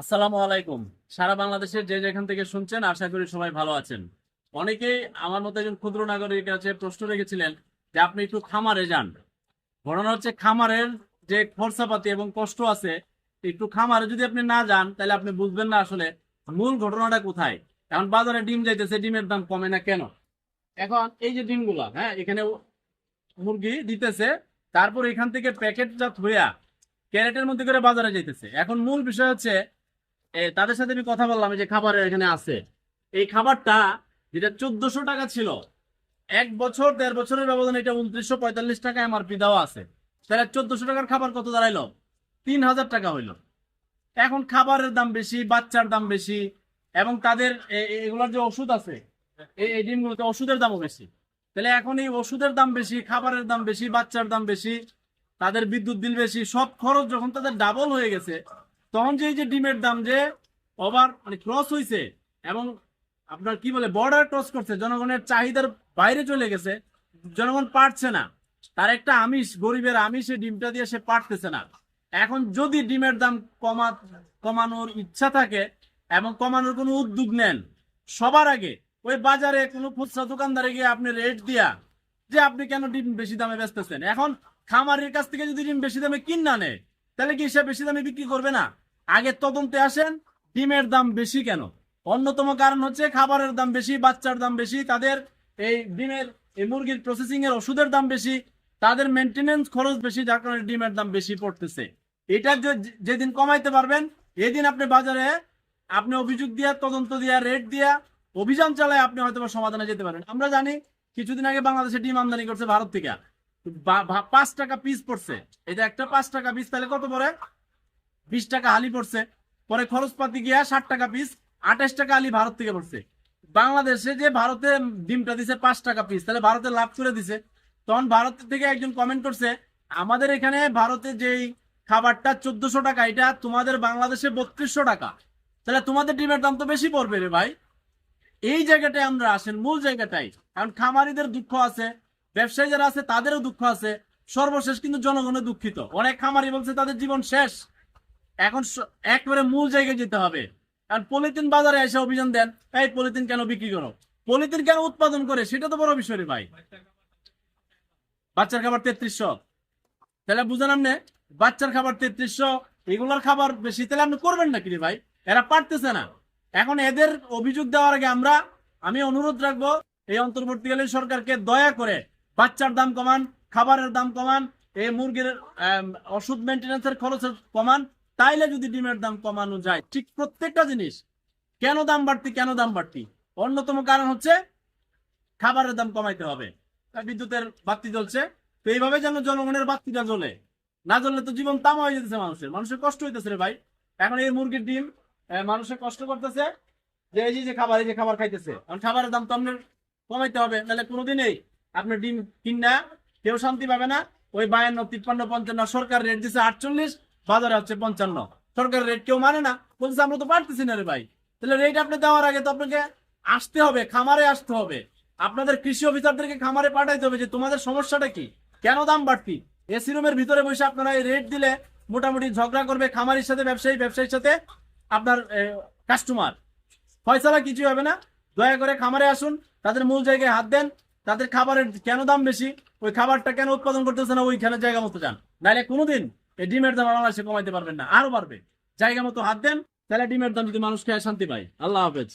আসসালামু আলাইকুম। সারা বাংলাদেশের যে যেখান থেকে শুনছেন আশা করি সবাই ভালো আছেন। অনেকেই আমার মতো একজন ক্ষুদ্র নাগরিকের কাছে প্রশ্ন রেখেছিলেন যে আপনি একটু খামারে যান। ঘটনা হচ্ছে খামারের যে খরচাপাতি এবং কষ্ট আছে, একটু খামারে যদি আপনি না যান তাহলে আপনি বুঝবেন না আসলে মূল ঘটনাটা কোথায়। এখন বাজারে ডিম যাইতেছে, ডিমের দাম কমে না কেন? এখন এই যে ডিমগুলা, হ্যাঁ, এখানে মুরগি দিতেছে, তারপর এখান থেকে প্যাকেটজাত হইয়া ক্যারেটের মধ্যে করে বাজারে যাইতেছে। এখন মূল বিষয় হচ্ছে তাদের সাথে আমি কথা বললাম, এই যে খাবারের এখানে আছে, এই খাবারটা যেটা 1400 টাকা ছিল, 1 বছর 1.5 বছরের ব্যবধানে এটা 2945 টাকা এমআরপি দেওয়া আছে। তাহলে 1400 টাকার খাবার কত দাঁড়াইলো? 3000 টাকা হইলো। এখন খাবারের দাম বেশি, বাচ্চার দাম বেশি, এবং তাদের এগুলোর যে ওষুধ আছে, এই ডিমগুলোতে ওষুধের দামও বেশি। তাহলে এখন এই ওষুধের দাম বেশি, খাবারের দাম বেশি, বাচ্চার দাম বেশি, তাদের বিদ্যুৎ বিল বেশি, সব খরচ যখন তাদের ডাবল হয়ে গেছে, তখন যে এই যে ডিমের দাম যে ওভার মানে ক্রস হয়েছে, এবং আপনার কি বলে বর্ডার ক্রস করছে, জনগণের চাহিদার বাইরে চলে গেছে, জনগণ পারছে না, তার একটা আমিষ, গরিবের আমিষ এই ডিমটা দিয়ে সে পারতেছে না। এখন যদি ডিমের দাম কমানোর ইচ্ছা থাকে এবং কমানোর কোনো উদ্যোগ নেন, সবার আগে ওই বাজারে কোনো খুচরা দোকানদারে গিয়ে আপনি রেট দিয়া যে আপনি কেন ডিম বেশি দামে বেচতেছেন। এখন খামারের কাছ থেকে যদি ডিম বেশি দামে কিনা নেয়, তাহলে কি সে বেশি দামে বিক্রি করবে না? আগে তদন্তে আসেন ডিমের দাম বেশি কেন। অন্যতম কারণ হচ্ছে খাবারের দাম বেশি, বাচ্চার দাম বেশি, তাদের এই ডিমের এই মুরগির প্রসেসিং এর ওষুধের দাম বেশি, তাদের মেনটেনেন্স খরচ বেশি, যার কারণে ডিমের দাম বেশি পড়তেছে। এটা যেদিন কমাইতে পারবেন, এদিন আপনি বাজারে আপনি অভিযোগ দিয়া, তদন্ত দিয়া, রেট দিয়া, অভিযান চালায় আপনি হয়তো সমাধানে যেতে পারেন। আমরা জানি কিছুদিন আগে বাংলাদেশে ডিম আমদানি করছে ভারত থেকে, 5 টাকা পিস পড়ছে। এটা একটা 5 টাকা পিস, তাহলে কত পড়ে? 20 টাকা হালি পড়ছে। পরে খরচপাতি গিয়া 60 টাকা পিস, 28 টাকা হালি ভারত থেকে পড়ছে। বাংলাদেশে যে ভারতে ডিমটা দিছে 5 টাকা পিস, তাহলে ভারতে লাভ করে দিছে। তখন ভারত থেকে একজন কমেন্ট করছে, আমাদের এখানে ভারতে যেই খাবারটা 1400 টাকা, এটা তোমাদের বাংলাদেশে 3200 টাকা, তাহলে তোমাদের ডিমের দাম তো বেশি পড়বে রে ভাই। এই জায়গাটায় আমরা আসেন, মূল জায়গাটাই। কারণ খামারিদের দুঃখ আছে, ব্যবসায়ী যারা আছে তাদেরও দুঃখ আছে, সর্বশেষ কিন্তু জনগণের দুঃখিত। অনেক খামারি বলছে তাদের জীবন শেষ। এখন একবারে মূল জায়গায় যেতে হবে। কারণ পলিথিন বাজারে এসে অভিযান দেন, এই পলিথিন কেন বিক্রি করো, পলিথিন কেন উৎপাদন করে, সেটা তো বড় বিষয় রে ভাই। বাচ্চার খাবার 3300, তাহলে বুঝেন আপনি, বাচ্চার খাবার 3300, এগুলোর খাবার বেশি, তাহলে আপনি করবেন না কি রে ভাই? এরা পারতেছে না। এখন এদের অভিযোগ দেওয়ার আগে আমি অনুরোধ রাখবো এই অন্তর্বর্তীকালীন সরকারকে, দয়া করে বাচ্চার দাম কমান, খাবারের দাম কমান, এই মুরগির ওষুধ মেনটেন্যান্সের খরচ কমান। তাইলে যদি ডিমের দাম কমানো যায়, ঠিক প্রত্যেকটা জিনিস। কেন দাম বাড়তি, কেন দাম বাড়তি? অন্যতম কারণ হচ্ছে খাবারের দাম কমাইতে হবে। বিদ্যুতের বাতি জ্বলছে, তো এইভাবে যেন জনগণের বাতিটা জ্বলে, না জ্বললে তো জীবন তামা হয়ে যেতেছে, মানুষের কষ্ট হইতেছে রে ভাই। এখন এই মুরগির ডিম মানুষের কষ্ট করতেছে, যে এই যে খাবার, এই যে খাবার খাইতেছে, কারণ খাবারের দাম তো আপনার কমাইতে হবে, নাহলে কোনোদিনই আপনার ডিম কিনা কেউ শান্তি পাবে না। ওই 52, 53, 55 সরকার রেট দিচ্ছে 48, বাজারে হচ্ছে 55। সরকারের রেট কেউ মানে না, বলছে আমরা তো পারতেছি না রে ভাই। তাহলে রেট আপনি দেওয়ার আগে তো আপনাকে আসতে হবে, খামারে আসতে হবে, আপনাদের কৃষি অফিসারদেরকে খামারে পাঠাইতে হবে যে তোমাদের সমস্যাটা কি, কেন দাম বাড়তি। এসি রুমের ভিতরে বসে আপনারা এই রেট দিলে মোটামুটি ঝগড়া করবে খামারির সাথে ব্যবসায়ী, ব্যবসায়ীর সাথে আপনার কাস্টমার, ফয়সালা কিছুই হবে না। দয়া করে খামারে আসুন, তাদের মূল জায়গায় হাত দেন, তাদের খাবারের কেন দাম বেশি, ওই খাবারটা কেন উৎপাদন করতেছে না, ওইখানে জায়গা মতো যান। নাহলে কোনোদিন এই ডিমের দাম বাংলাদেশে কমাইতে পারবেন না, আরো বাড়বে। জায়গা মতো হাত দেন, তাহলে ডিমের দাম যদি মানুষ খেয়ে শান্তি পায়। আল্লাহ হাফেজ।